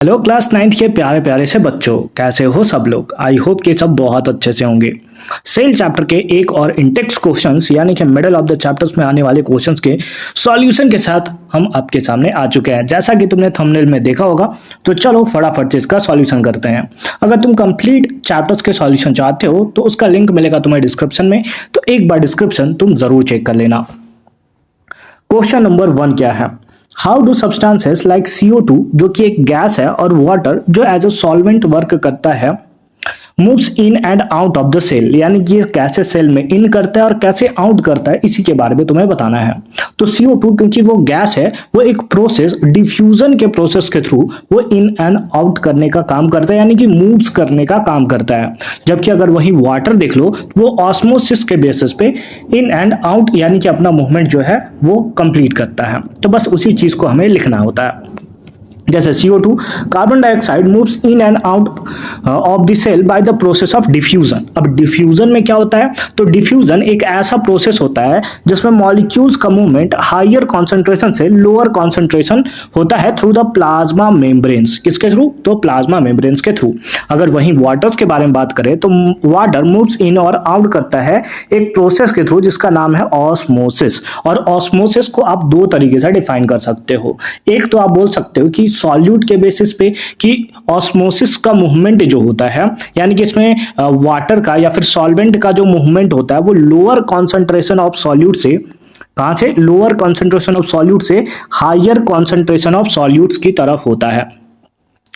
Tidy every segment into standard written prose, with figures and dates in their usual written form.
Hello class 9th के प्यारे प्यारे से बच्चों, कैसे हो सब लोग। आई होप कि सब बहुत अच्छे से होंगे। सेल चैप्टर के एक और इंटेक्स्ट क्वेश्चंस यानी कि मिडल ऑफ द चैप्टर्स में आने वाले क्वेश्चंस के सॉल्यूशन के साथ हम आपके सामने आ चुके हैं। जैसा कि तुमने थंबनेल में देखा होगा, तो चलो फटाफट से इसका सॉल्यूशन करते हैं। अगर तुम कंप्लीट चैप्टर्स के सॉल्यूशन चाहते हो तो उसका लिंक मिलेगा तुम्हें डिस्क्रिप्शन में, तो एक बार डिस्क्रिप्शन तुम जरूर चेक कर लेना। क्वेश्चन नंबर 1 क्या है? How do substances like CO2 जो कि एक गैस है और वाटर जो एज अ सॉल्वेंट वर्क करता है moves in and out of the cell, यानी कि ये कैसे सेल में इन करता है और कैसे आउट करता है, इसी के बारे में तुम्हें बताना है। तो CO2 क्योंकि वो गैस है, वो एक प्रोसेस डिफ्यूजन के प्रोसेस के थ्रू वो इन एंड आउट करने का काम करता है, यानी कि मूव्स करने का काम करता है। जबकि अगर वही वाटर देख लो, वो ऑस्मोसिस के बेसिस पे इन एंड आउट यानी कि अपना मूवमेंट जो है वो कंप्लीट करता है। तो बस उसी चीज को हमें लिखना होता है। जैसे CO2 carbon dioxide moves in and out of the cell by the process of diffusion. अब डिफ्यूजन में क्या होता है? तो डिफ्यूजन एक ऐसा प्रोसेस होता है जिसमें मॉलिक्यूल्स का मूवमेंट हायर कॉन्सेंट्रेशन से लोअर कॉन्सेंट्रेशन होता है थ्रू द प्लाज्मा मेम्ब्रेन्स। किसके थ्रू? तो प्लाज्मा मेम्ब्रेन्स के थ्रू। अगर वहीं वाटर्स के बारे में बात करें तो वाटर मूव्स इन और आउट करता है एक प्रोसेस के थ्रू जिसका नाम है ऑस्मोसिस। और ऑस्मोसिस को आप दो तरीके से डिफाइन कर सकते हो। एक तो आप बोल सकते हो कि सॉल्यूट के बेसिस पे कि ऑस्मोसिस का मूवमेंट जो होता है, यानी कि इसमें वाटर का या फिर सॉल्वेंट का जो मूवमेंट होता है वो लोअर कॉन्सेंट्रेशन ऑफ सॉल्यूट से, कहां से? लोअर कॉन्सेंट्रेशन ऑफ सॉल्यूट से हायर कॉन्सेंट्रेशन ऑफ सॉल्यूट्स की तरफ होता है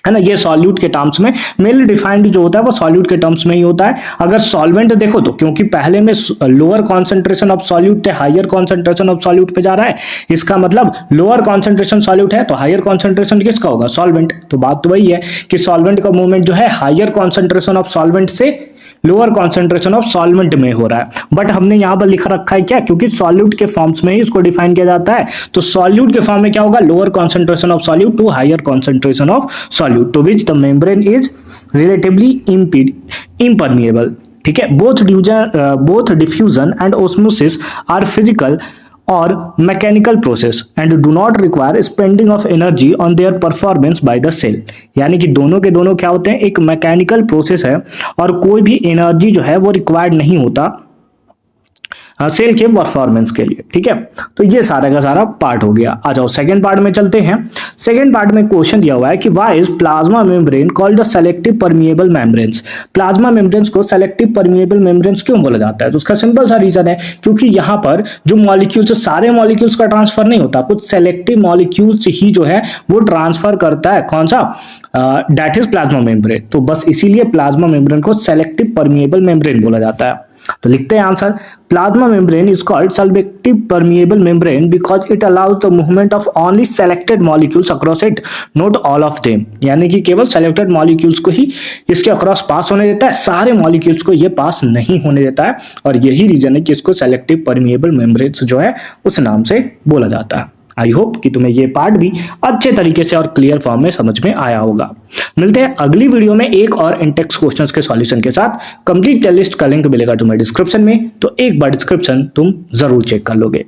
ना। ये सॉल्यूट के टर्म्स में मेनली डिफाइंड जो होता है वो सॉल्यूट के टर्म्स में ही होता है। अगर सॉल्वेंट देखो तो क्योंकि पहले में लोअर कॉन्सेंट्रेशन ऑफ सॉल्यूट थे, हायर कॉन्सेंट्रेशन ऑफ सॉल्यूट पे जा रहा है, इसका मतलब लोअर कॉन्सेंट्रेशन सॉल्यूट है तो हायर कॉन्सेंट्रेशन किसका होगा? सॉल्वेंट। तो बात तो वही है कि सॉल्वेंट का मूवमेंट जो है हायर कॉन्सेंट्रेशन ऑफ सॉल्वेंट से लोअर कॉन्सेंट्रेशन ऑफ सॉल्वेंट में हो रहा है। बट हमने यहां पर लिख रखा है क्या? क्योंकि सॉल्यूट के फॉर्म्स में ही इसको डिफाइन किया जाता है, तो सॉल्यूट के फॉर्म में क्या होगा? Lower concentration of solute to higher concentration of solute, to which the membrane is relatively impermeable। ठीक है। Both diffusion and osmosis are physical or mechanical process and do not require spending of energy on their performance by the cell। यानी कि दोनों के दोनों क्या होते हैं? एक मैकेनिकल प्रोसेस है और कोई भी एनर्जी जो है वो रिक्वायर्ड नहीं होता सेल के परफॉर्मेंस के लिए। ठीक है, तो ये सारा का सारा पार्ट हो गया। आ जाओ सेकंड पार्ट में चलते हैं। सेकंड पार्ट में क्वेश्चन दिया हुआ है कि why is plasma membrane called the selective permeable membranes. Plasma membranes को सेलेक्टिव परमिएबल मेम्ब्रेन्स क्यों बोला जाता है? तो उसका सिंपल सा रीजन है, क्योंकि यहाँ पर जो मॉलिक्यूल्स, सारे मॉलिक्यूल्स का ट्रांसफर नहीं होता, कुछ सेलेक्टिव मॉलिक्यूल्स ही जो है वो ट्रांसफर करता है। कौन सा? That is plasma membrane. तो बस इसीलिए प्लाज्मा मेम्ब्रेन को सेलेक्टिव परमिएबल मेम्ब्रेन बोला जाता है। तो लिखते हैं answer, plasma membrane is called selective permeable membrane because it allows the movement of only selected molecules across it, not all of them. यानी कि केवल सेलेक्टेड मॉलिक्यूल्स को ही इसके अक्रॉस पास होने देता है, सारे मॉलिक्यूल्स को ये पास नहीं होने देता है। और यही रीजन है कि इसको सेलेक्टिव परमिएबल मेम्ब्रेन्स जो है उस नाम से बोला जाता है। आई होप कि तुम्हें ये पार्ट भी अच्छे तरीके से और क्लियर फॉर्म में समझ में आया होगा। मिलते हैं अगली वीडियो में एक और इंटेक्स क्वेश्चंस के सॉल्यूशन के साथ। कंप्लीट लिस्ट का लिंक मिलेगा तुम्हें डिस्क्रिप्शन में, तो एक बार डिस्क्रिप्शन तुम जरूर चेक कर लोगे।